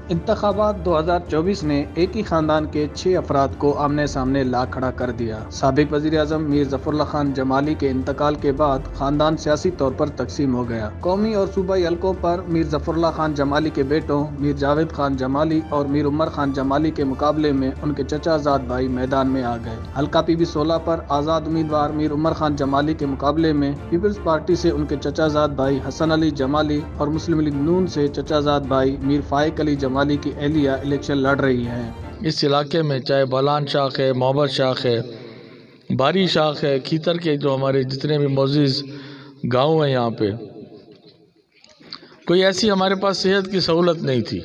انتخابات 2024 نے ایک ہی خاندان کے 6 افراد کو آمنے سامنے لا کھڑا کر دیا۔ سابق وزیر اعظم میر ظفر اللہ خان جمالی کے انتقال کے بعد خاندان سیاسی طور پر تقسیم ہو گیا۔ قومی اور صوبائی حلقوں پر میر ظفر اللہ خان جمالی کے بیٹوں میر جاوید خان جمالی اور میر عمر خان جمالی کے مقابلے میں ان کے چچا زاد بھائی میدان میں آ گئے۔ حلقہ پی بی 16 پر آزاد امیدوار میر عمر خان جمالی کے مقابلے میں پیپلز پارٹی سے ان کے چچا زاد بھائی حسن علی جمالی اور مسلم لیگ نون سے چچا زاد بھائی میر فائق علی جمالی کی اہلیہ الیکشن لڑ رہی ہیں۔ اس علاقے میں چاہے بولان شاخ ہے، محبت شاخ ہے، باری شاخ ہے، کھیتر کے جو ہمارے جتنے بھی معزز گاؤں ہیں، یہاں پہ کوئی ایسی ہمارے پاس صحت کی سہولت نہیں تھی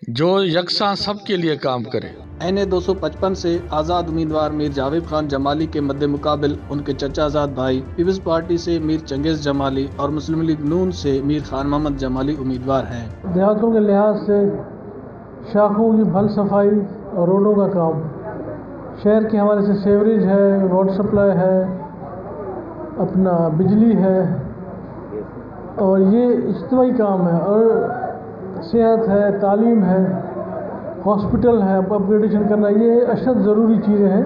جو یکساں سب کے لیے کام کرے۔ این 255 سے آزاد امیدوار میر جاوید خان جمالی کے مد مقابل ان کے چچا زاد بھائی پیپلز پارٹی سے میر چنگیز جمالی اور مسلم لیگ نون سے میر خان محمد جمالی امیدوار ہیں۔ دیہاتوں کے لحاظ سے شاخوں کی بھل صفائی اور روڈوں کا کام، شہر کے حوالے سے سیوریج ہے، واٹر سپلائی ہے، اپنا بجلی ہے، اور یہ اجتماعی کام ہے، اور صحت ہے، تعلیم ہے، ہاسپٹل ہے، اپ گریڈیشن کرنا، یہ اشد ضروری چیزیں ہیں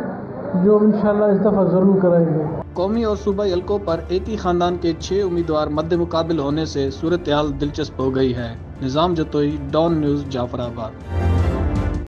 جو انشاءاللہ اس دفعہ ضرور کرائیں گے۔ قومی اور صوبائی حلقوں پر ایک ہی خاندان کے 6 امیدوار مد مقابل ہونے سے صورتحال دلچسپ ہو گئی ہے۔ نظام جتوئی، ڈان نیوز، جعفر آباد۔